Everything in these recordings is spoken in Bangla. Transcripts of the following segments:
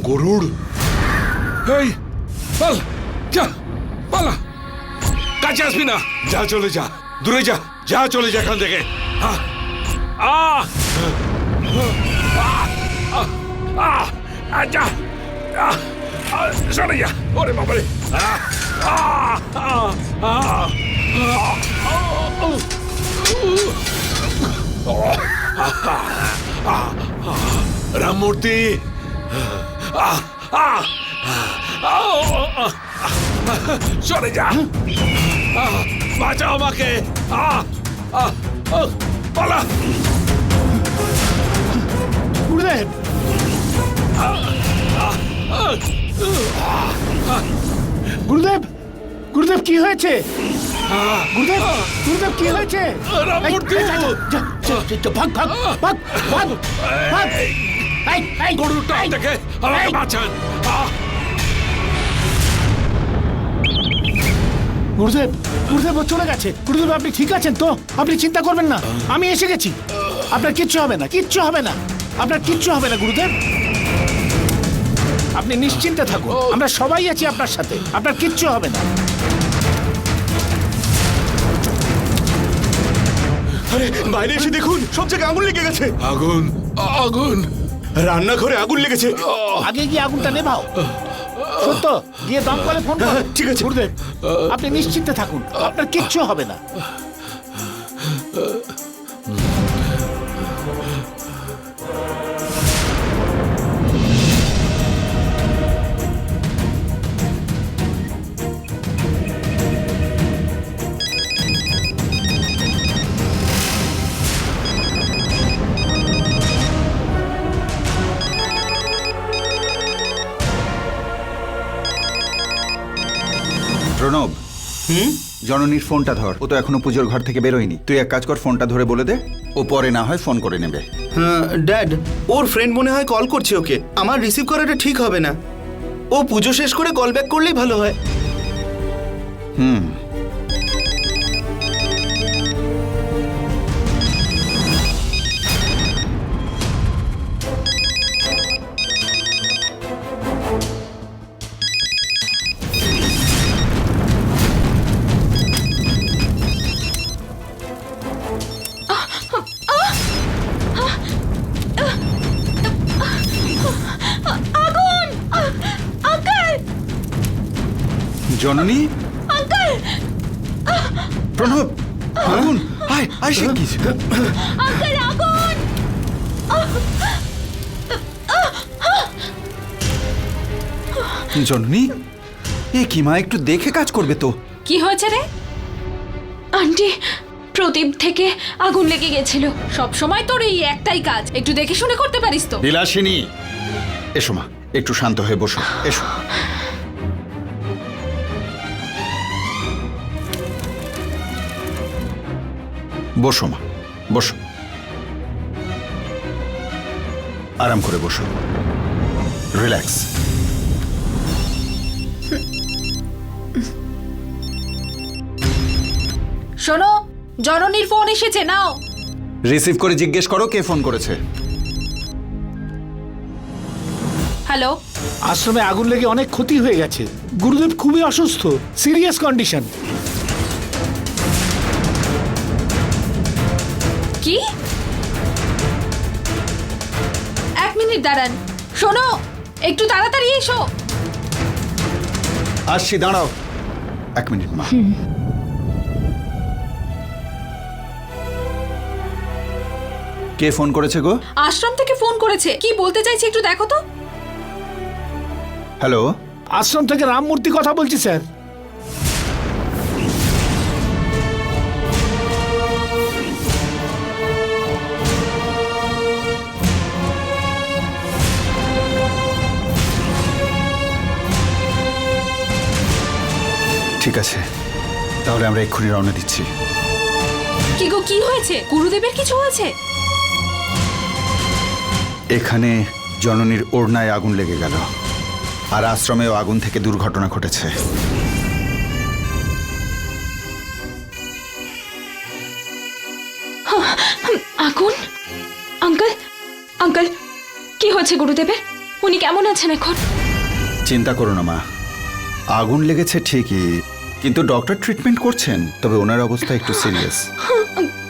গরুড়, এই পাল, যা পালা, কাছে আসবি না, যা চলে যা, দূরে যা, যা চলে যা এখান থেকে। সরে যা, ওরে বাবারে। রামমূর্তি, সরে যা, বাঁচাও আমাকে, পালা। গুরুদেব, গুরুদেব, গুরুদেব কি হয়েছে? গুরুদেব, গুরুদেব কি হয়েছে? রামমূর্তি, ভাগ ভাগ ভাগ ভাগ ভাগ। গরুটা থেকে আমাকে বাঁচান। গুরুদেব, গুরুদেব ও চলে গেছে। গুরুদেব আপনি ঠিক আছেন তো? আপনি চিন্তা করবেন না, আমি এসে গেছি। আপনার কিচ্ছু হবে না, কিচ্ছু হবে না, আপনার কিচ্ছু হবে না গুরুদেব। আপনি নিশ্চিন্তে থাকুন, আমরা সবাই আছি আপনার সাথে, আপনার কিচ্ছু হবে না। আরে বাইরে এসে দেখুন, সব জায়গায় আগুন লেগে গেছে। আগুন, আগুন, রান্নাঘরে আগুন লেগেছে। আগে গিয়ে আগুনটা নেভাও। সত্য, গিয়ে দমকলে ফোন করো। ঠিক আছে গুরুদেব, আপনি নিশ্চিন্তে থাকুন, আপনার কিচ্ছু হবে না। প্রণব, জননীর ফোনটা ধর। ও তো এখনো পুজোর ঘর থেকে বেরোয়নি। তুই এক কাজ কর, ফোনটা ধরে বলে দে, ও পরে না হয় ফোন করে নেবে। ড্যাড, ওর ফ্রেন্ড মনে হয় কল করছে ওকে। আমার রিসিভ করাটা ঠিক হবে না। ও পুজো শেষ করে কল ব্যাক করলেই ভালো হয়। জননী, আঙ্কেল, প্রণব, আগুন, আয় আয়, সে কি? আঙ্কেল আগুন! জননী, এ কি মা, একটু দেখে কাজ করবে তো। কি হয়েছে রে? আন্টি, প্রদীপ থেকে আগুন লেগে গেছিল। সব সময় তোর এই একটাই কাজ, একটু দেখে শুনে করতে পারিস তো। বিলাসিনী, এসো মা, একটু শান্ত হয়ে বসো, এসো। বসো মা, বসো, আরাম করে বসো, রিল্যাক্স। শোনো, জননীর ফোন এসেছে, নাও। রিসিভ করে জিজ্ঞেস করো কে ফোন করেছে। হ্যালো, আশ্রমে আগুন লেগে অনেক ক্ষতি হয়ে গেছে। গুরুদেব খুবই অসুস্থ, সিরিয়াস কন্ডিশন। কি? এক মিনিট দাঁড়ান। শোনো, একটু তাড়াতাড়ি এসো। আসছি, দাঁড়াও এক মিনিট মা। কে ফোন করেছে গো? আশ্রম থেকে ফোন করেছে, কি বলতে চাইছে একটু দেখো তো। হ্যালো, আশ্রম থেকে রামমূর্তি কথা বলছি স্যার। ঠিক আছে, তাহলে আমরা এক্ষুনি রওনা দিচ্ছি। কি গো, কি হয়েছে? গুরুদেবের কিছু হয়েছে? এখানে জননীর ওড়নায় আগুন লেগে গেল, আর আশ্রমেও আগুন থেকে দুর্ঘটনা ঘটেছে। আগুন? আঙ্কেল, আঙ্কেল, কি হয়েছে গুরুদেবের? উনি কেমন আছেন এখন? চিন্তা করো না মা, আগুন লেগেছে ঠিকই, কিন্তু ডক্টর ট্রিটমেন্ট করছেন, তবে ওনার অবস্থা একটু সিরিয়াস।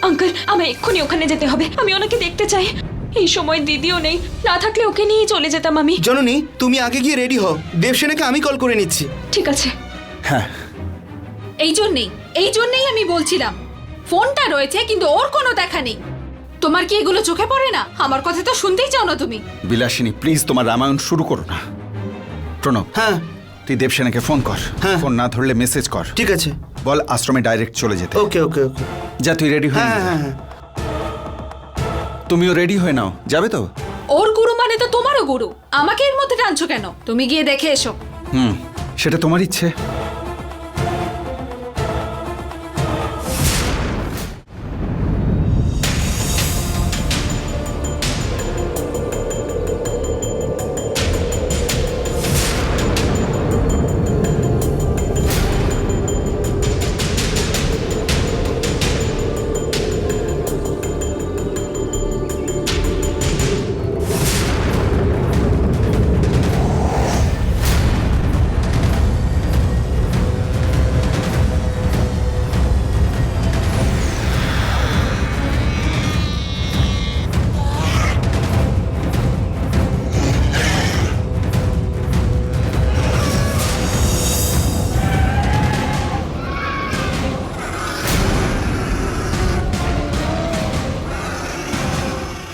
আঙ্কেল, আমায় এক্ষুনি ওখানে যেতে হবে, আমি ওনাকে দেখতে চাই। এই সময় দিদিও নেই, না থাকলে ওকে নিয়ে চলে যেতাম আমি। জননী, তুমি আগে গিয়ে রেডি হও, দেবসেনাকে আমি কল করে নিচ্ছি। ঠিক আছে। হ্যাঁ, এই জন্যেই আমি বলছিলাম, ফোনটা রয়েছে কিন্তু ওর কোনো দেখা নেই। তোমার কি এগুলো চোখে পড়ে না? আমার কথা তো শুনতেই চাও না তুমি। বিলাসিনী প্লিজ তোমার রামায়ণ শুরু করো না। প্রণব, হ্যাঁ তুই দেবসেনাকে ফোন কর, হ্যাঁ। ফোন না ধরলে মেসেজ কর, ঠিক আছে। বল আশ্রমে ডাইরেক্ট চলে যেতে। ওকে ওকে ওকে। যা, তুই রেডি হয়ে হ্যাঁ নে। হ্যাঁ হ্যাঁ। তুমিও রেডি হয়ে নাও, যাবে তো? ওর গুরু মানে তো তোমারও গুরু, আমাকে এর মধ্যে টানছো কেন? তুমি গিয়ে দেখে এসো। সেটা তোমার ইচ্ছে।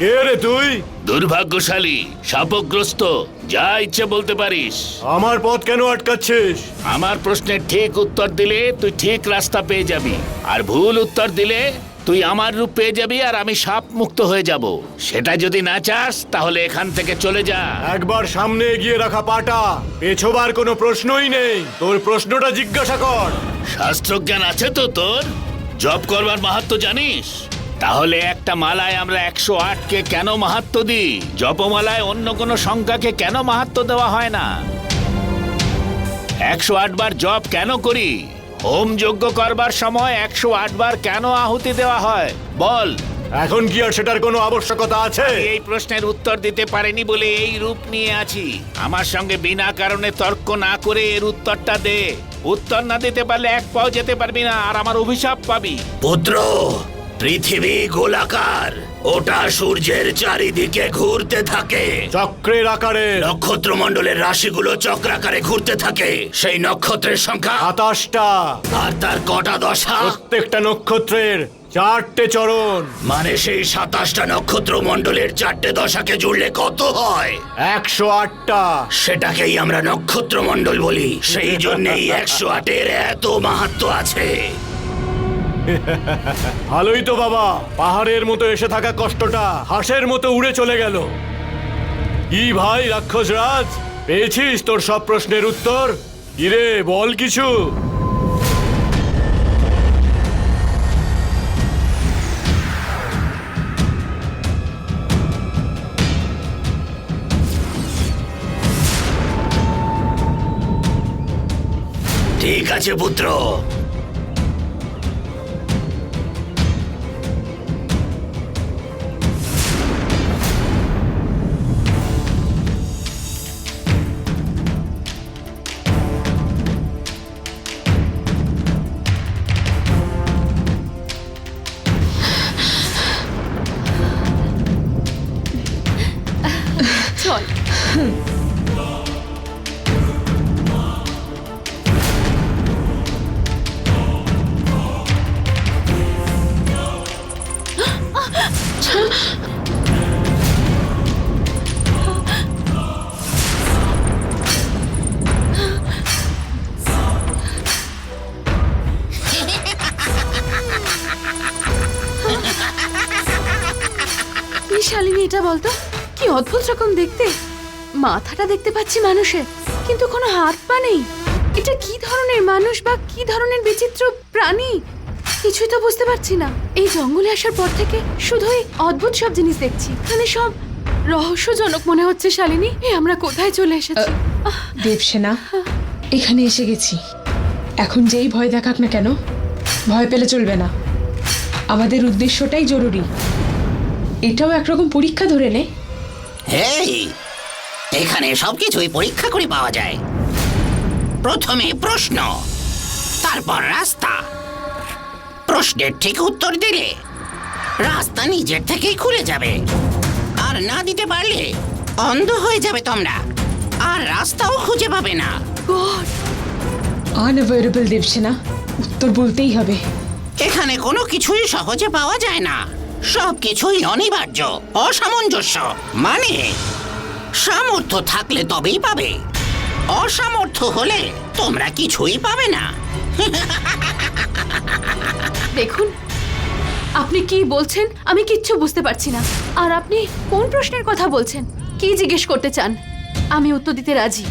কে রে তুই? দুর্ভাগ্যশালী, শাপগ্রস্ত, যা ইচ্ছে বলতে পারিস। আমার পথ কেন আটকাচ্ছিস? আমার প্রশ্নের ঠিক উত্তর দিলে তুই ঠিক রাস্তা পেয়ে যাবি, আর ভুল উত্তর দিলে তুই আমার রূপ পেয়ে যাবি আর আমি সাপ মুক্ত হয়ে যাব। সেটা যদি না চাস তাহলে এখান থেকে চলে যা। একবার সামনে এগিয়ে রাখা পাটা, পেছোবার কোনো প্রশ্নই নেই। তোর প্রশ্নটা জিজ্ঞাসা কর। শাস্ত্রজ্ঞান আছে তো তোর? জপ করবার মাহাত্ম্য জানিস? তাহলে একটা মালায় আমরা 108কে কেন মাহাত্ম্য দিই? জপমালায় অন্য কোনো সংখ্যাকে কেন মাহাত্ম্য দেওয়া হয় না? 108 বার জপ কেন করি? হোম যজ্ঞ করবার সময় 108 বার কেন আহুতি দেওয়া হয় বল? এখন কি আর সেটার কোনো আবশ্যকতা আছে? এই প্রশ্নের উত্তর দিতে পারেনি বলে এই রূপ নিয়ে আছি। আমার সঙ্গে বিনা কারণে তর্ক না করে এর উত্তরটা দে। উত্তর না দিতে পারলে এক পাও যেতে পারবি না আর আমার অভিশাপ পাবি। পুত্র, পৃথিবী গোলাকার, ওটা সূর্যের চারিদিকে ঘুরতে থাকে। চক্রের আকারে নক্ষত্রমণ্ডলের রাশিগুলো চক্রাকারে ঘুরতে থাকে। সেই নক্ষত্রের সংখ্যা 27টা। আর তার কটা দশা? প্রত্যেকটা নক্ষত্রের 4টে চরণ। মানে সেই 27টা নক্ষত্রমণ্ডলের 4টে দশাকে জুড়লে কত হয়? 108টা। সেটাকেই আমরা নক্ষত্রমণ্ডল বলি। সেই জন্যই 108-এর এত মাহাত্ম্য আছে। ভালোই তো বাবা, পাহাড়ের মতো এসে থাকা কষ্টটা হাঁসের মতো উড়ে চলে গেল। কি ভাই রাক্ষসরাজ, পেয়েছিস তোর সব প্রশ্নের উত্তর? কিরে বল কিছু। ঠিক আছে পুত্র, চল। শালিনী এটা বলতো, কি অদ্ভুত রকম দেখতে। মাথাটা দেখতে পাচ্ছি মানুষের, কিন্তু কোনো হাত পা নেই। এটা কি ধরনের মানুষ বা কি ধরনের বিচিত্র প্রাণী, কিছুই তো বুঝতে পারছি না। এই জঙ্গলে আসার পর থেকে শুধুই অদ্ভুত সব জিনিস দেখছি, এখানে সব রহস্যজনক মনে হচ্ছে। শালিনী, আমরা কোথায় চলে এসেছি? দেবসেনা, এখানে এসে গেছি। এখন যেই ভয় দেখাক না কেন, ভয় পেলে চলবে না। আমাদের উদ্দেশ্যটাই জরুরি। এটাও একরকম পরীক্ষা ধরে নে। এই এখানে সবকিছুই পরীক্ষা করে পাওয়া যায়। প্রথমে প্রশ্ন, তারপর রাস্তা। প্রশ্নের ঠিক উত্তর দিলে রাস্তা নিজের থেকেই খুলে যাবে, আর না দিতে পারলে অন্ধ হয়ে যাবে তোমরা, আর রাস্তাও খুঁজে পাবে না। গড, আনঅ্যাভয়েডেবল দেবসেনা, উত্তর বলতেই হবে। এখানে কোনো কিছুই সহজে পাওয়া যায় না, সবকিছুই অনিবার্য, অসামঞ্জস্য। মানে সামর্থ্য থাকলে তবেই পাবে, অসামর্থ্য হলে তোমরা কিছুই পাবে না। দেখুন, আপনি কি বলছেন আমি কিচ্ছু বুঝতে পারছি না। আর আপনি কোন প্রশ্নের কথা বলছেন? কি জিজ্ঞেস করতে চান? আমি উত্তর দিতে রাজি।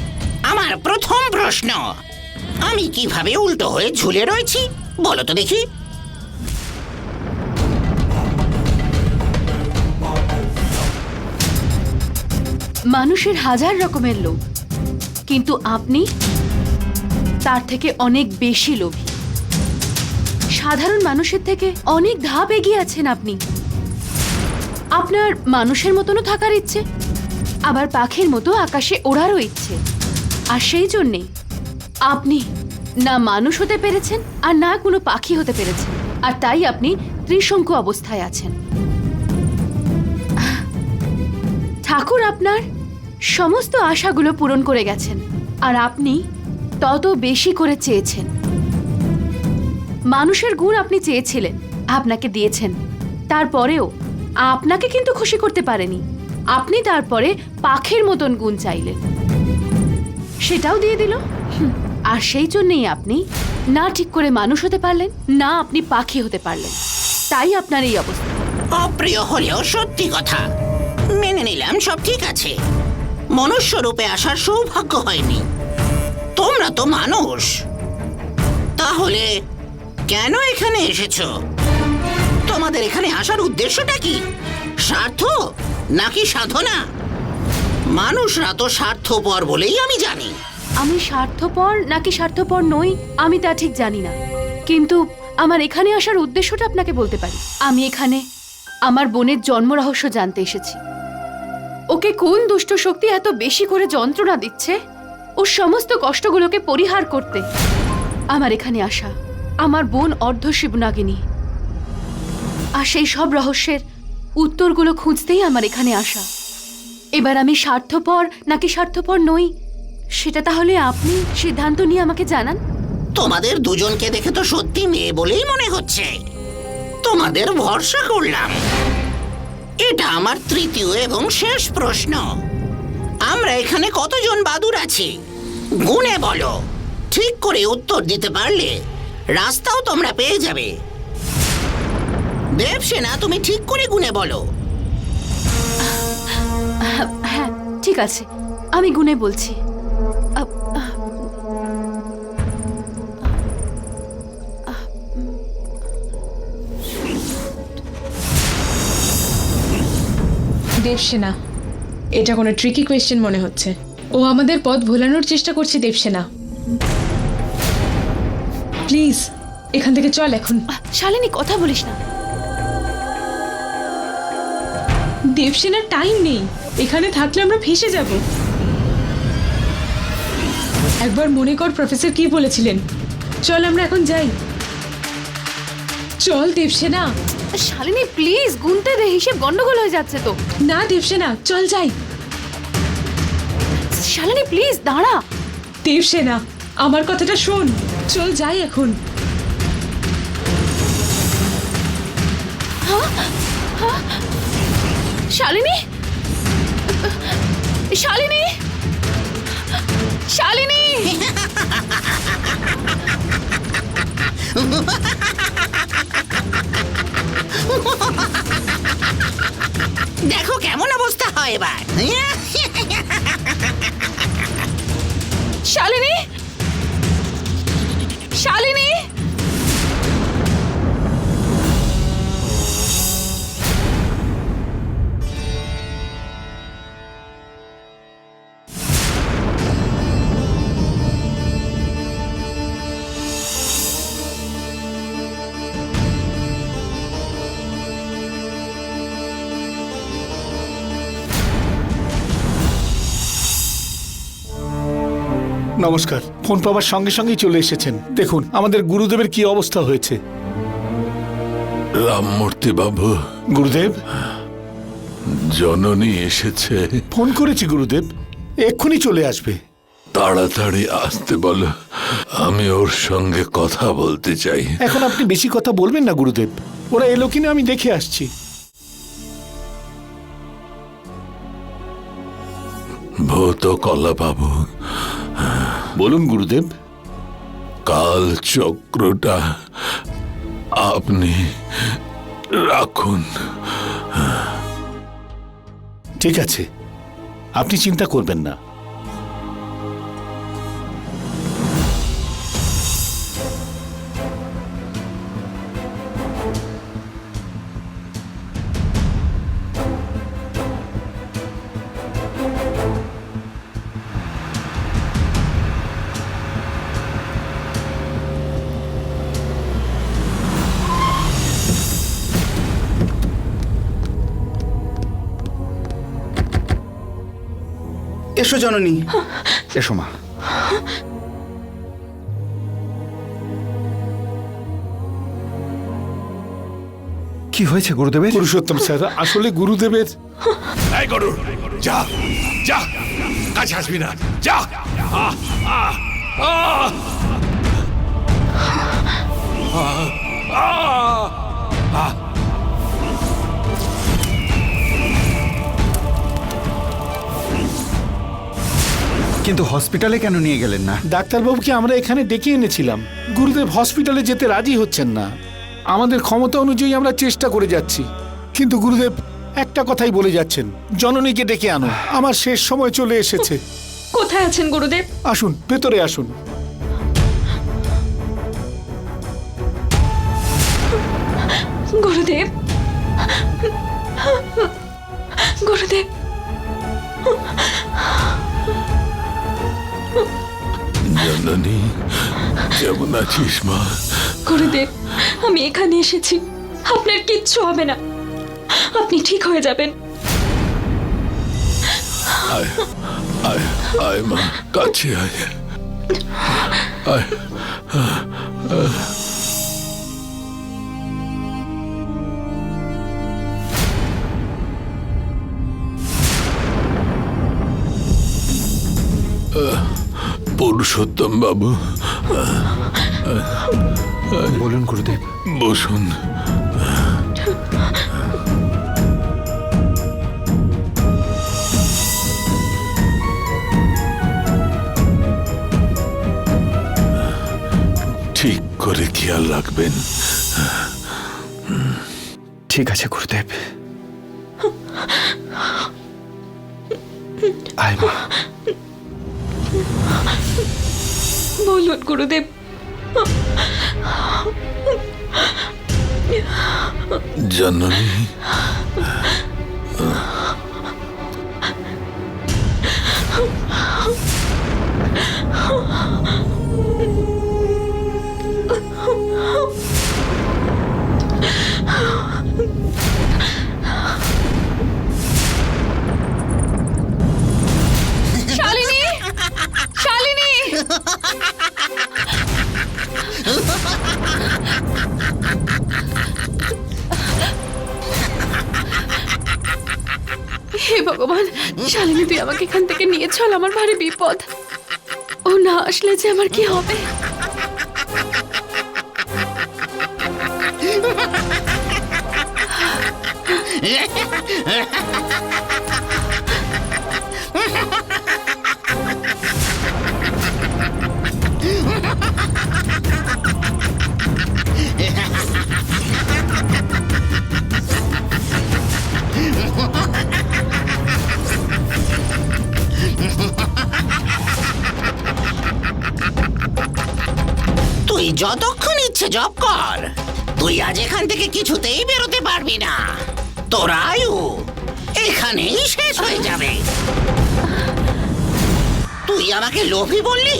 আমার প্রথম প্রশ্ন, আমি কিভাবে উল্টো হয়ে ঝুলে রয়েছি বলো তো দেখি। মানুষের হাজার রকমের লোভ, কিন্তু আপনি তার থেকে অনেক বেশি লোভী। সাধারণ মানুষের থেকে অনেক ধাপ এগিয়ে আছেন আপনি। আপনার মানুষের মতনও থাকার ইচ্ছে, আবার পাখির মতো আকাশে ওড়ারও ইচ্ছে। আর সেই জন্যেই আপনি না মানুষ হতে পেরেছেন আর না কোনো পাখি হতে পেরেছেন, আর তাই আপনি ত্রিশঙ্কু অবস্থায় আছেন। ঠাকুর আপনার সমস্ত আশাগুলো পূরণ করে গেছেন, আর আপনি তত বেশি করে চেয়েছেন। মানুষের গুণ আপনি চেয়েছিলেন, আপনাকে দিয়েছেন। তারপরেও আপনাকে কিন্তু খুশি করতে পারেনি। আপনি তারপরে পাখির মতন গুণ চাইলেন, সেটাও দিয়ে দিল। আর সেই জন্যেই আপনি না ঠিক করে মানুষ হতে পারলেন, না আপনি পাখি হতে পারলেন। তাই আপনার এই অবস্থা। অপ্রিয় হলেও সত্যি কথা, মেনে নিলাম সব ঠিক আছে। মনুষ্য রূপে আসার সৌভাগ্য হয়নি। তোমরা তো মানুষ, তাহলে কেন এখানে এসেছো? তোমাদের এখানে আসার উদ্দেশ্যটা কি? স্বার্থ নাকি সাধনা? মানুষরা তো স্বার্থপর বলেই আমি জানি। আমি স্বার্থপর নাকি স্বার্থপর নই আমি তা ঠিক জানি না, কিন্তু আমার এখানে আসার উদ্দেশ্যটা আপনাকে বলতে পারি। আমি এখানে আমার বোনের জন্ম রহস্য জানতে এসেছি। ওকে কোন দুষ্ট শক্তি এত বেশি করে যন্ত্রণা দিচ্ছে, ওর সমস্ত কষ্টগুলোকে পরিহার করতে আমার এখানে আসা। আমার বোন অর্ধ শিবনাগিনী, আর সেই সব রহস্যের উত্তরগুলো খুঁজতেই আমার এখানে আসা। এবার আমি স্বার্থপর নাকি স্বার্থপর নই, সেটা তাহলে আপনি সিদ্ধান্ত নিয়ে আমাকে জানান। তোমাদের দুজনকে দেখে তো সত্যি মেয়ে বলেই মনে হচ্ছে। তোমাদের ভরসা করলাম। এটা আমার তৃতীয় এবং শেষ প্রশ্ন। আমরা এখানে কতজন বাদুড় আছি গুনে বলো। ঠিক করে উত্তর দিতে পারলে রাস্তাও তোমরা পেয়ে যাবে। দেবসেনা, তুমি ঠিক করে গুনে বলো। হ্যাঁ ঠিক আছে, আমি গুনে বলছি। দেবসেনা, এটা কোনো ট্রিকি কোয়েশ্চেন মনে হচ্ছে। ও আমাদের পথ ভোলানোর চেষ্টা করছে। দেবসেনা, প্লিজ এখান থেকে চল এখন। শালিনী, কথা বলিস না। দেবসেনার টাইম নেই, এখানে থাকলে আমরা ফেঁসে যাব। একবার মনে কর প্রফেসর কি বলেছিলেন। চল আমরা এখন যাই। চল দেবসেনা। শালিনী প্লিজ, গুনতে দে, হিসেব গন্ডগোল হয়ে যাচ্ছে তো। না দেবসেনা, চল যাই। শালিনী প্লিজ দাঁড়া। দেবসেনা, আমার কথাটা শোন, চল যাই এখন। শালিনী, শালিনী, শালিনী। দেখো এবার শালিনী, শালিনী, নমস্কার। ফোন পাওয়ার সঙ্গে সঙ্গেই চলে এসেছেন। দেখুন আমাদের গুরুদেবের কি অবস্থা হয়েছে। রামমূর্তি বাবু, গুরুদেব, জননী এসেছে। ফোন করেছি গুরুদেব, এক্ষুনি চলে আসবে। তাড়াতাড়ি আসতে বলো, আমি ওর সঙ্গে কথা বলতে চাই। এখন আপনি বেশি কথা বলবেন না গুরুদেব, ওরা এলো কিনা আমি দেখে আসছি। ভূত কলা বাবু, বলুন গুরুদেব। কাল চক্রটা আপনি রাখুন। ঠিক আছে, আপনি চিন্তা করবেন না। এসো জননী। এসো মা। কি হয়েছে গুরুদেবের? পুরুষোত্তম স্যার, আসলে গুরুদেবের এই গরুর, যা যা, কাছে আসবি না, যা। আহ, আহ, আহ। আহ, আহ, আহ। কিন্তু হসপিটালে কেন নিয়ে গেলেন না? ডাক্তারবাবুকে আমরা এখানে ডেকে এনেছিলাম। গুরুদেব হসপিটালে যেতে রাজি হচ্ছেন না। আমাদের ক্ষমতা অনুযায়ী আমরা চেষ্টা করে যাচ্ছি, কিন্তু গুরুদেব একটা কথাই বলে যাচ্ছেন, জননীকে ডেকে আনো, আমার শেষ সময় চলে এসেছে। কোথায় আছেন গুরুদেব? আসুন, ভেতরে আসুন। গুরুদেব, গুরুদেব, জননী, কেমন আছিস মা? গুরুদেব, আমি এখানে এসেছি, আপনার কিচ্ছু হবে না, আপনি ঠিক হয়ে যাবেন। আয় আয় আয় মা, কাছে আয় আয়। পুরুষোত্তম বাবু, বলুন গুরুদেব। বসুন। ঠিক করে খেয়াল রাখবেন। ঠিক আছে গুরুদেব। আয় মা। বলুন গুরুদেব। জননী, শালিনী, শালিনী, হে ভগবান, শালিনী তুই আমাকে এখান থেকে নিয়ে চল, আমার ভারী বিপদ। ও না আসলে যে আমার কি হবে? যতক্ষণ ইচ্ছে জব কর, তুই আজ এখান থেকে কিছুতেই বেরোতে পারবি না। তোর আয়ু এখানেই শেষ হয়ে যাবে। তুই আমাকে লোভী বললি,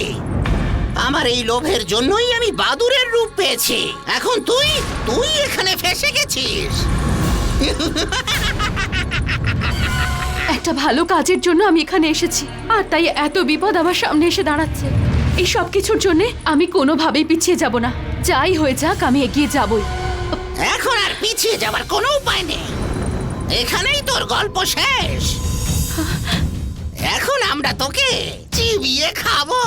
আমার এই লোভের জন্যই আমি বাদুরের রূপ পেয়েছি। এখন তুই তুই এখানে ফেসে গেছিস। একটা ভালো কাজের জন্য আমি এখানে এসেছি, আর তাই এত বিপদ আমার সামনে এসে দাঁড়াচ্ছে। এই সব কিছুর জন্য আমি কোনোভাবেই পিছিয়ে যাব না। যাই হয়ে যাক, আমি এগিয়ে যাবই। এখন আর পিছিয়ে যাবার কোনো উপায় নেই। এখানেই তোর গল্প শেষ। এখন আমরা তোকে চিবিয়ে খাবো।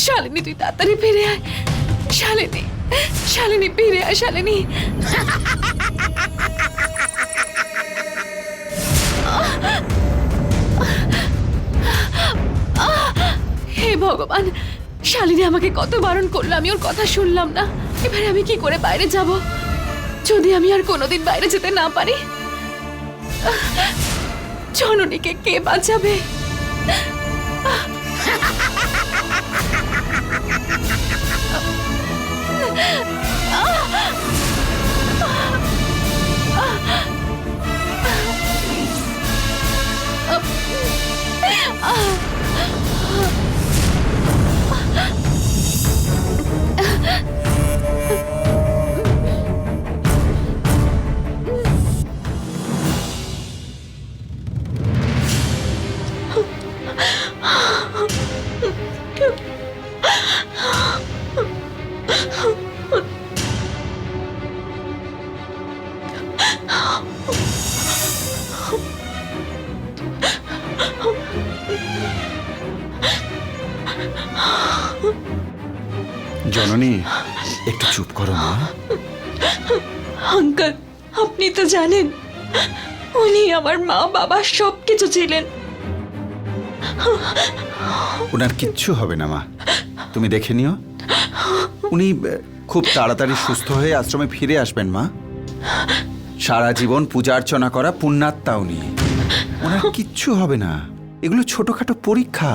শালিনী, তুই তাড়াতাড়ি ফিরে আয়। শালিনী, শালিনী ফিরে আয়। শালিনী, হে ভগবান, শালিনী আমাকে কত বারণ করলো, আমি ওর কথা শুনলাম না। এবারে আমি কি করে বাইরে যাব? যদি আমি আর কোনোদিন বাইরে যেতে না পারি, জননীকে কে বাঁচাবে? জননী, একটু চুপ করো মা। আঙ্কেল, আপনি তো জানেন উনি আমার মা বাবা সবকিছু ছিলেন। ওনার কিচ্ছু হবে না মা, তুমি দেখে নিও। উনি খুব তাড়াতাড়ি সুস্থ হয়ে আশ্রমে ফিরে আসবেন মা। সারা জীবন পূজা অর্চনা করা পুণ্যাত্মা উনি, ওনার কিচ্ছু হবে না। এগুলো ছোটখাটো পরীক্ষা।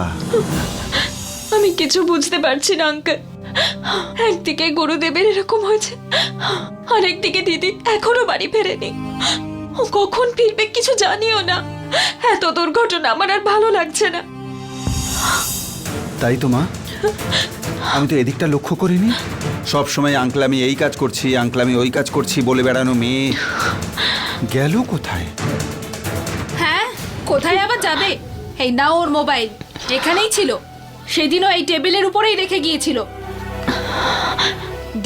আমি কিছু বুঝতে পারছি না আঙ্কেল। একদিকে গুরুদেবের এরকম হয়েছে, আর একদিকে দিদি এখনো বাড়ি ফেরেনি। ও কখন ফিরবে কিছু জানিও না। এত দুর্ঘটনা আমার আর ভালো লাগছে না। তাই তো মা, আমি তো এদিকটা লক্ষ্য করিনি। সব সময় আঙ্কেল আমি এই কাজ করছি, আঙ্কেল আমি ওই কাজ করছি বলে বেড়ানো মেয়ে গেল কোথায়? হ্যাঁ, কোথায় আবার যাবে? এই না, ওর মোবাইল এখানেই ছিল। সেদিনও এই টেবিলের উপরেই রেখে গিয়েছিল।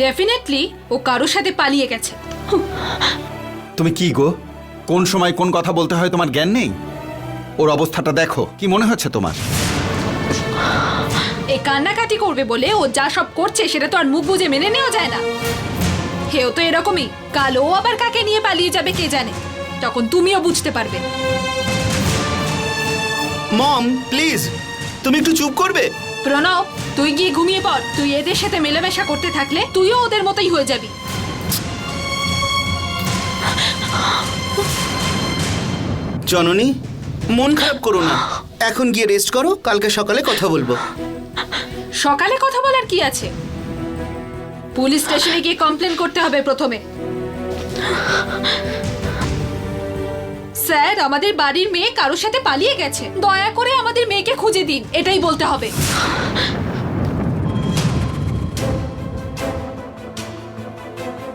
ডেফিনেটলি ও কারোর সাথে পালিয়ে গেছে। তুমি কি গো, কোন সময় কোন কথা বলতে হয় তোমার জ্ঞান নেই? ওর অবস্থাটা দেখো, কি মনে হচ্ছে তোমার? এই কান্নাকাটি করবে বলে ও যা সব করছে সেটা তো আর মুখ বুজে মেনে নেওয়া যায় না। হেও তো এরকমই, কাল ও আবার কাকে নিয়ে পালিয়ে যাবে কে জানে, তখন তুমিও বুঝতে পারবে। মম প্লিজ, তুমি একটু চুপ করবে? প্রণব, তুই গিয়ে ঘুমিয়ে পড়। তুই এদের সাথে মেলামেশা করতে থাকলে তুইও ওদের মতোই হয়ে যাবি। জননী, মন খারাপ করো না। এখন গিয়ে রেস্ট করো, কালকে সকালে কথা বলবো। সকালে কথা বলার কি আছে? পুলিশ স্টেশনে গিয়ে কমপ্লেন করতে হবে প্রথমে। স্যার, আমাদের বাড়ির মেয়ে কারোর সাথে পালিয়ে গেছে। দয়া করে আমাদের মেয়েকে খুঁজে দিন, এটাই বলতে হবে।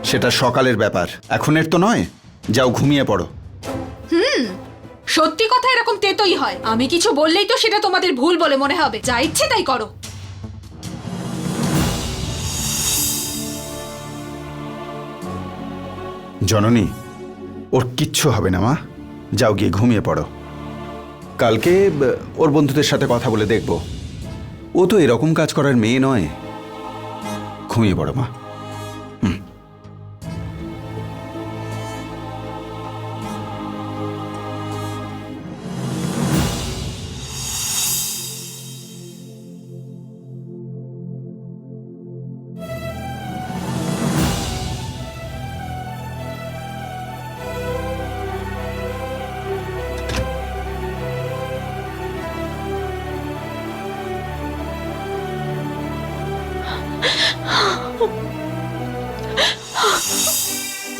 সেটা সকালের ব্যাপার, এখনের তো নয়। যাও ঘুমিয়ে পড়ো। সত্যি কথা এরকম তেতোই হয়। আমি কিছু বললেই তো সেটা তোমাদের ভুল বলে মনে হবে। যা ইচ্ছে তাই করো। জননী, ওর কিচ্ছু হবে না মা। যাও গিয়ে ঘুমিয়ে পড়ো। কালকে ওর বন্ধুদের সাথে কথা বলে দেখব। ও তো এরকম কাজ করার মেয়ে নয়। ঘুমিয়ে পড়ো মা।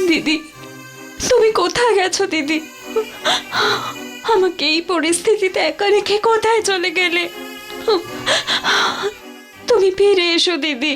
দিদি, তুমি কোথায় গেছো দিদি? আমাকে এই পরিস্থিতিতে একা রেখে কোথায় চলে গেলে? তুমি ফিরে এসো দিদি।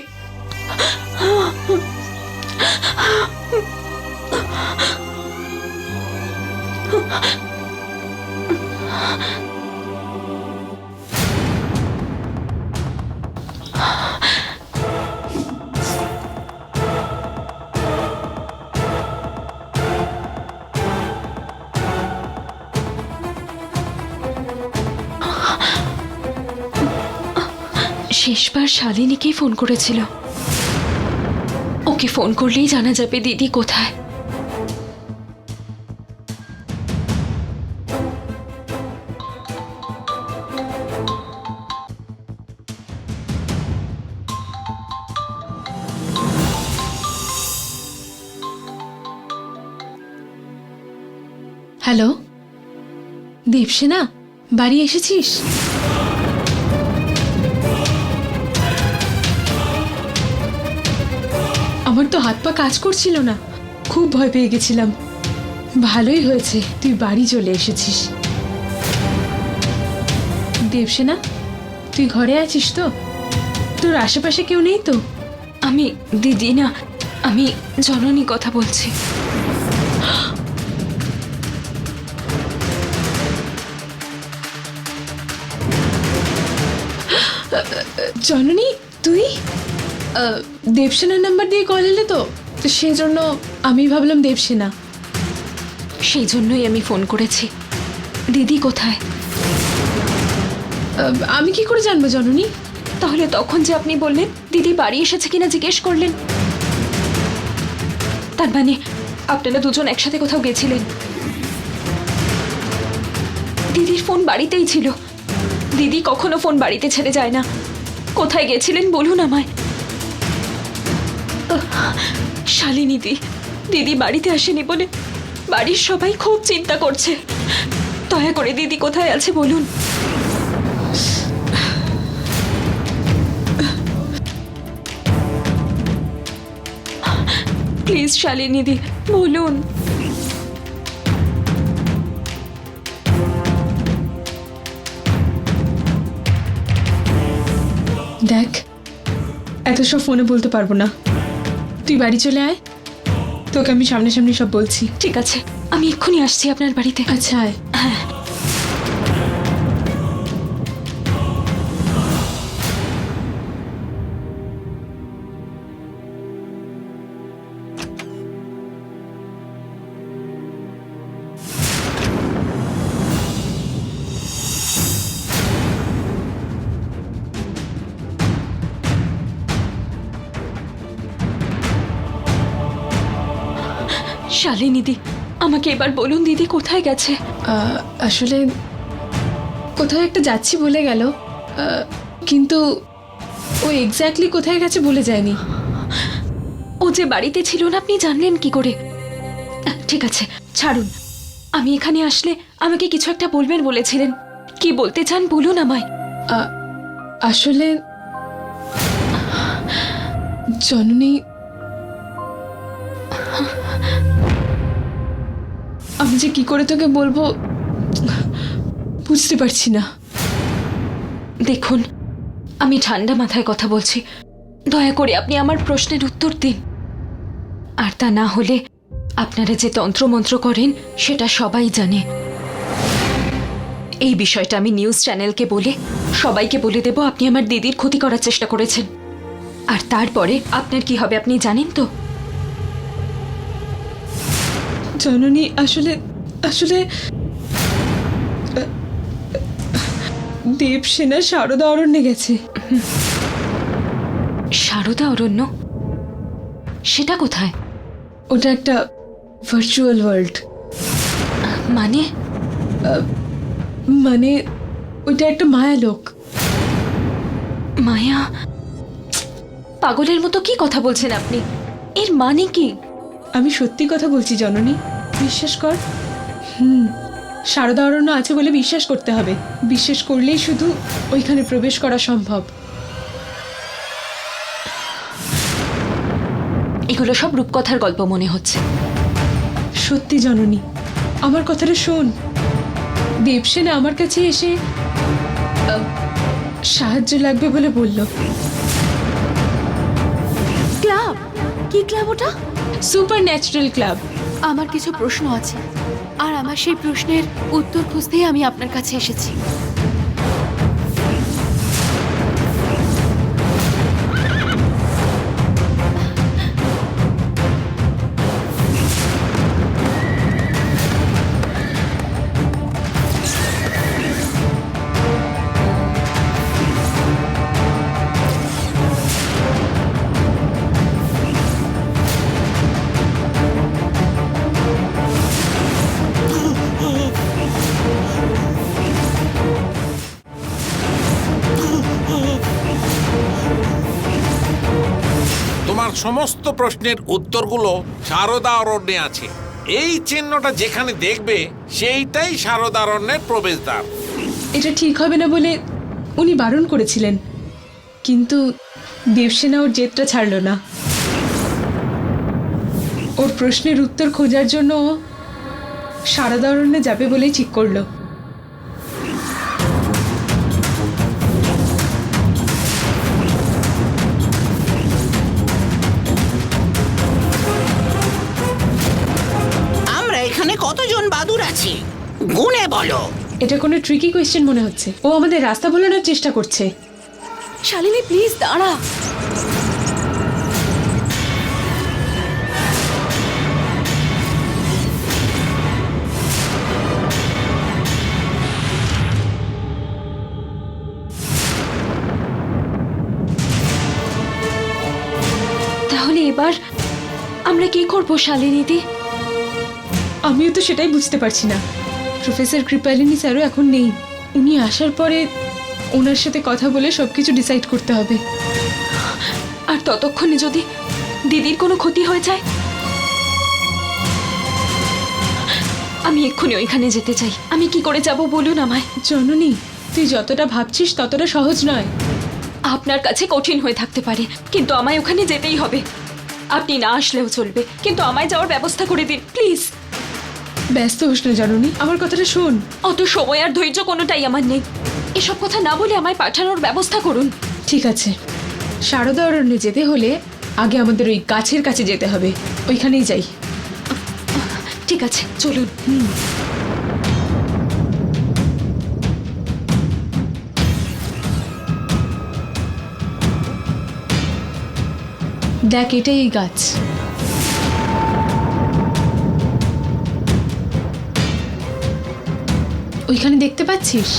শেষবার শালিনীকেই ফোন করেছিল। ওকে ফোন করলেই জানা যাবে দিদি কোথায়। হ্যালো দেবসেনা, বাড়ি এসেছিস? আমার তো হাত পা কাজ করছিল না, খুব ভয় পেয়ে গেছিলাম। ভালোই হয়েছে তুই বাড়ি চলে এসেছিস। দেবসেনা, তুই ঘরে আছিস তো? তোর আশেপাশে কেউ নেই তো? আমি দিদি না, আমি জননী কথা বলছি। জননী, তুই দেবসেনার নাম্বার দিয়ে কল এলে তো সেই জন্য আমি ভাবলাম দেবসেনা। সেই জন্যই আমি ফোন করেছি। দিদি কোথায়? আমি কি করে জানবো জননী? তাহলে তখন যে আপনি বললেন দিদি বাড়ি এসেছে কিনা জিজ্ঞেস করলেন, তার মানে আপনারা দুজন একসাথে কোথাও গেছিলেন। দিদির ফোন বাড়িতেই ছিল। দিদি কখনো ফোন বাড়িতে ছেড়ে যায় না। কোথায় গেছিলেন বলুন আমায়। শালিনী দিদি বাড়িতে আসেনি বলে বাড়ির সবাই খুব চিন্তা করছে। দয়া করে দিদি কোথায় আছে বলুন। প্লিজ শালিনী বলুন। দেখ, এত সব ফোনে বলতে পারবো না। তুই বাড়ি চলে আয়, তোকে আমি সামনাসামনি সব বলছি। ঠিক আছে, আমি এক্ষুনি আসছি আপনার বাড়িতে। আচ্ছা আয়। হ্যাঁ। শালিনী আমাকে এবার বলুন দিদি কোথায় গেছে? আসলে কোথায় একটা যাচ্ছি বলে গেল, কিন্তু ও এক্স্যাক্টলি কোথায় গেছে বলে যায়নি। ও যে বাড়িতে ছিল না আপনি জানলেন কি করে? ঠিক আছে ছাড়ুন, আমি এখানে আসলে আমাকে কিছু একটা বলবেন বলেছিলেন। কি বলতে চান বলুন আমায়। আসলে জননী আমি যে কি করে তোকে বলবো বুঝতে পারছি না। দেখুন, আমি ঠান্ডা মাথায় কথা বলছি, দয়া করে আপনি আমার প্রশ্নের উত্তর দিন। আর তা না হলে আপনারা যে তন্ত্রমন্ত্র করেন সেটা সবাই জানে। এই বিষয়টা আমি নিউজ চ্যানেলকে বলে সবাইকে বলে দেব আপনি আমার দিদির ক্ষতি করার চেষ্টা করেছেন। আর তারপরে আপনার কি হবে আপনি জানেন তো? জননী, আসলে আসলে দেবসেনা সারদা অরণ্যে গেছে। সারদা অরণ্য? সেটা কোথায়? ওটা একটা ভার্চুয়াল ওয়ার্ল্ড। মানে? মানে ওইটা একটা মায়ালোক। মায়া? পাগলের মতো কি কথা বলছেন আপনি? এর মানে কি? আমি সত্যি কথা বলছি জননী, বিশ্বাস কর। সারদা অরণ্য আছে বলে বিশ্বাস করতে হবে। বিশ্বাস করলেই শুধু ওইখানে প্রবেশ করা সম্ভব। এগুলো সব রূপকথার গল্প মনে হচ্ছে। সত্যি জননী, আমার কথাটা শোন। দেবসেনা আমার কাছে এসে সাহায্য লাগবে বলে বলল। ক্লাব? কি ক্লাব ওটা? Super natural club. আমার কিছু প্রশ্ন আছে, আর আমার সেই প্রশ্নের উত্তর খুঁজতেই আমি আপনার কাছে এসেছি। তোমার সমস্ত প্রশ্নের উত্তরগুলো সারদা অরণ্যে আছে। এই চিহ্নটা যেখানে দেখবে সেইটাই সারদা অরণ্যের প্রবেশদ্বার। এটা ঠিক হবে না বলে উনি বারণ করেছিলেন, কিন্তু দেবসেনা ওর জেদটা ছাড়ল না। ওর প্রশ্নের উত্তর খোঁজার জন্য সারদা অরণ্যে যাবে বলেই ঠিক করলো। আমরা এখানে কতজন বাদুর আছি গুনে বলো। এটা কোনো ট্রিকি কোয়েশ্চেন মনে হচ্ছে। ও আমাদের রাস্তা ভোলানোর চেষ্টা করছে। শালিনী প্লিজ দাঁড়া। তাহলে এবার আমরা কি করবো শালিনীদি? আমিও তো সেটাই বুঝতে পারছি না। প্রফেসর কৃপালিনী স্যারও এখন নেই। উনি আসার পরে ওনার সাথে কথা বলে সবকিছু ডিসাইড করতে হবে। আর ততক্ষণে যদি দিদির কোনো ক্ষতি হয়ে যায়? আমি এক্ষুনি ওইখানে যেতে চাই। আমি কি করে যাব বলুন আমায়। জননী, তুই যতটা ভাবছিস ততটা সহজ নয়। আপনার কাছে কঠিন হয়ে থাকতে পারে, কিন্তু আমায় ওখানে যেতেই হবে। আপনি না আসলেও চলবে, কিন্তু আমায় যাওয়ার ব্যবস্থা করে দিন প্লিজ। ব্যস্ত হোস না জননী, আমার কথাটা শোন। অত সময় আর ধৈর্য কোনোটাই আমার নেই। এসব কথা না বলে আমায় পাঠানোর ব্যবস্থা করুন। ঠিক আছে, সারদা অরণ্যে যেতে হলে আগে আমাদের ওই গাছের কাছে যেতে হবে। ওইখানেই যাই। ঠিক আছে, চলুন। দেখ, এটাই এই গাছ। ওইখানে দেখতে পাচ্ছিস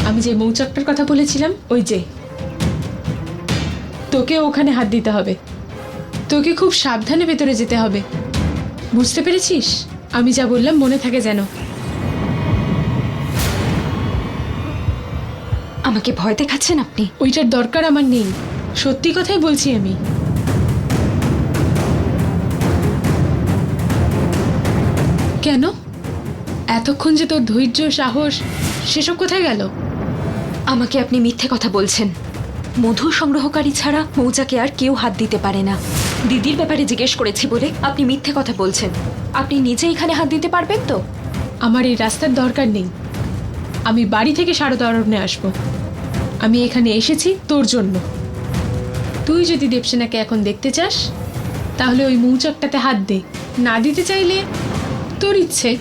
আমি যে মৌচাকটার কথা বলেছিলাম, ওই যে। তোকে ওখানে হাত দিতে হবে। তোকে খুব সাবধানে ভেতরে যেতে হবে, বুঝতে পেরেছিস? আমি যা বললাম মনে থাকে যেন। আমাকে ভয় দেখাচ্ছেন আপনি? ওইটার দরকার আমার নেই, সত্যি কথাই বলছি আমি। কেন? এতক্ষণ যে তোর ধৈর্য সাহস সেসব কোথায় গেল? আমাকে আপনি মিথ্যে কথা বলছেন। মধু সংগ্রহকারী ছাড়া মৌচাকে আর কেউ হাত দিতে পারে না। দিদির ব্যাপারে জিজ্ঞেস করেছি বলে আপনি মিথ্যে কথা বলছেন। আপনি নিজে এখানে হাত দিতে পারবেন তো? আমার এই রাস্তার দরকার নেই। আমি বাড়ি থেকে সারদা অরণ্যে আসবো। আমি এখানে এসেছি তোর জন্য। তুই যদি দেবসেনাকে এখন দেখতে চাস তাহলে ওই মৌচাকটাতে হাত দে, না দিতে চাইলে তোর ইচ্ছে।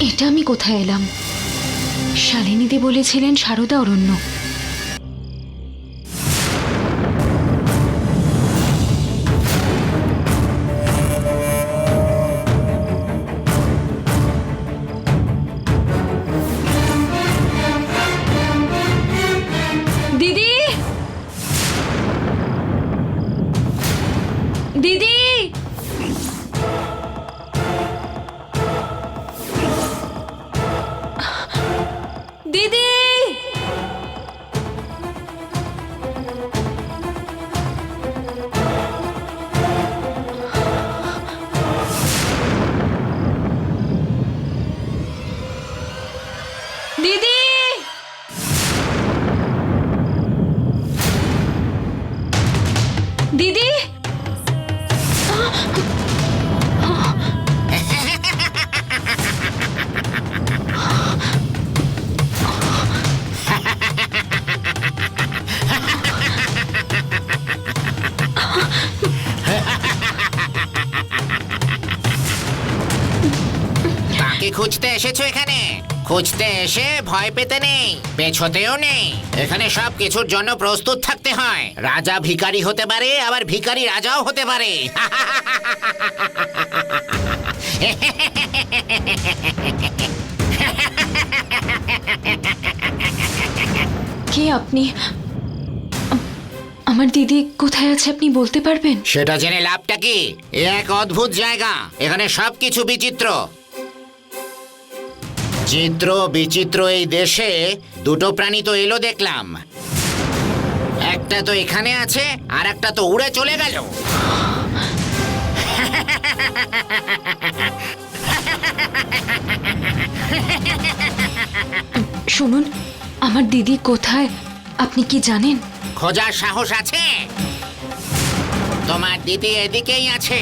এটা আমি কোথায় এলাম? শালিনীদি বলেছিলেন সারদা অরণ্য। দিদি, দিদি, দিদি, দিদি, দিদি, কাকে খুঁজতে এসেছো এখানে? খুঁজতে এসে ভয় পেতে নেই, পেছোতেও নেই। এখানে সব কিছুর জন্য প্রস্তুত থাকতে হয়। রাজা ভিখারি হতে পারে, আবার ভিখারি রাজাও হতে পারে। কে আপনি? আমার দিদি কোথায় আছে আপনি বলতে পারবেন? সেটা জেনে লাভটা কি? এ এক অদ্ভুত জায়গা। এখানে সবকিছু বিচিত্র। চিত্র বিচিত্র এই দেশে দুটো প্রাণী তো এলো দেখলাম। একটা তো এখানে আছে, আর একটা তো উড়ে চলে গেল। শুনুন, আমার দিদি কোথায় আপনি কি জানেন? খোঁজার সাহস আছে? তোমার দিদি এদিকেই আছে।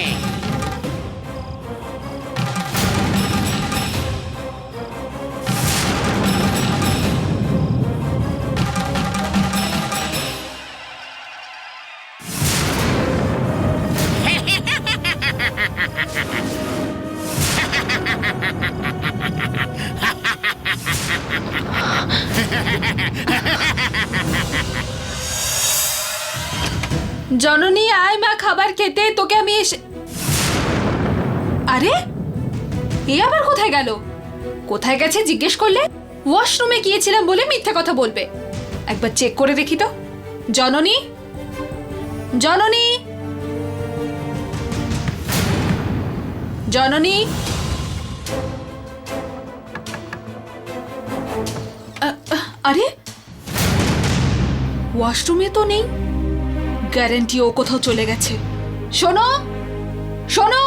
জননী আয় মা খাবার খেতে, তোকে আমি এসে। আরে এ আবার কোথায় গেল? কোথায় গেছে জিজ্ঞেস করলে ওয়াশরুমে গিয়েছিলাম বলে মিথ্যে কথা বলবে। একবার চেক করে দেখি তো। জননী, জননী, জননী। আরে ওয়াশরুমে তো নেই, গ্যারান্টি ও কোথাও চলে গেছে। শোনো শোনো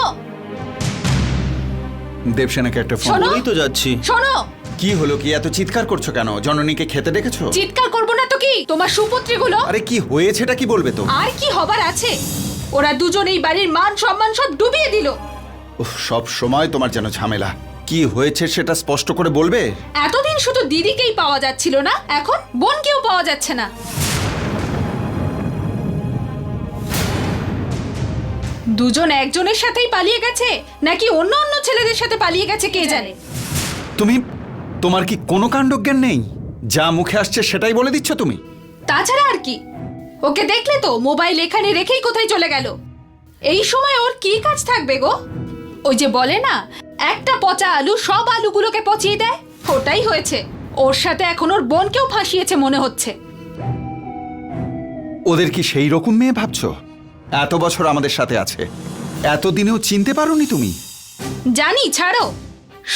দেবসেনাকে একটা ফোন শোনো। করেই তো যাচ্ছি। শোনো, কি হলো? কি এত চিৎকার করছো কেন? জননীকে খেতে ডেকেছো? চিৎকার করবো না তো কি? তোমার সুপুত্রীগুলো আরে কি হয়েছেটা কি বলবে তো? আর কি হবার আছে? ওরা দুজন এই বাড়ির মান সম্মান সব ডুবিয়ে দিল। উফ, সব সময় তোমার যেন ঝামেলা। কি হয়েছে সেটা স্পষ্ট করে বলবে? এতদিন শুধু দিদিকেই পাওয়া যাচ্ছিল না, এখন বোনকেও পাওয়া যাচ্ছে না। দুজন একজনের সাথেই পালিয়ে গেছে নাকি অন্য অন্য ছেলেদের সাথে পালিয়ে গেছে কে জানে। তোমার কি কোনো কাণ্ডজ্ঞান নেই? যা মুখে আসছে সেটাই বলে দিচ্ছ তুমি? তাছাড়া আর কি? ওকে দেখলে তো মোবাইল এখানে রেখেই কোথায় চলে গেল। এই সময় ওর কি কাজ থাকবে গো? ওই যে বলে না, একটা পচা আলু সব আলুগুলোকে পচিয়ে দেয়, ওটাই হয়েছে। ওর সাথে এখন ওর বোনকেও ফাঁসিয়েছে মনে হচ্ছে। ওদের কি সেই রকম মেয়ে ভাবছো? এত বছর আমাদের সাথে আছে, এতদিনেও চিনতে পারোনি তুমি? জানি, ছাড়ো।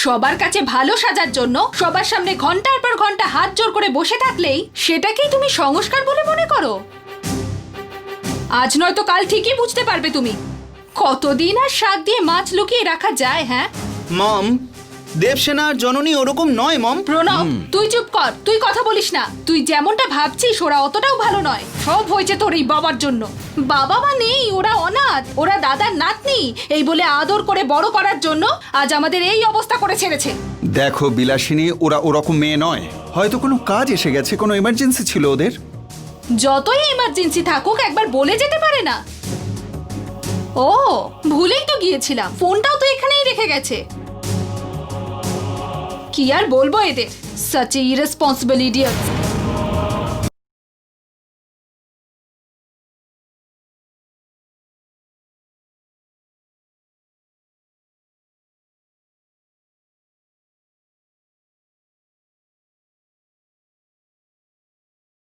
সবার কাছে ভালো সাজার জন্য সবার সামনে ঘন্টার পর ঘন্টা হাত জোর করে বসে থাকলেই সেটাকেই তুমি সংস্কার বলে মনে করো? আজ নয়তো কাল ঠিকই বুঝতে পারবে তুমি কতদিন আর শাক দিয়ে মাছ লুকিয়ে রাখা যায়। হ্যাঁ মম, দেবসেনা আর জননী ওরকম নয় মম। প্রণব, তুই চুপ কর, তুই কথা বলিস না। তুই যেমনটা ভাবছিস ওরা অতটাও ভালো নয়। সব হয়েছে তোর এই বাবার জন্য। বাবা মা নেই, ওরা অনাথ, ওরা দাদার নাতনি, এই বলে আদর করে বড় করার জন্য আজ আমাদের এই অবস্থা করে ছেড়েছে। দেখো বিলাসিনী, ওরা ওরকম মেয়ে নয়। হয়তো কোনো কাজ এসে গেছে, কোনো এমার্জেন্সি ছিল ওদের। যতই এমার্জেন্সি থাকুক একবার বলে যেতে পারে না? ও, ভুলেই তো গিয়েছিলাম, ফোনটাও তো এখানেই রেখে গেছে। কি আর বলবো এদের, such a irresponsible idiots।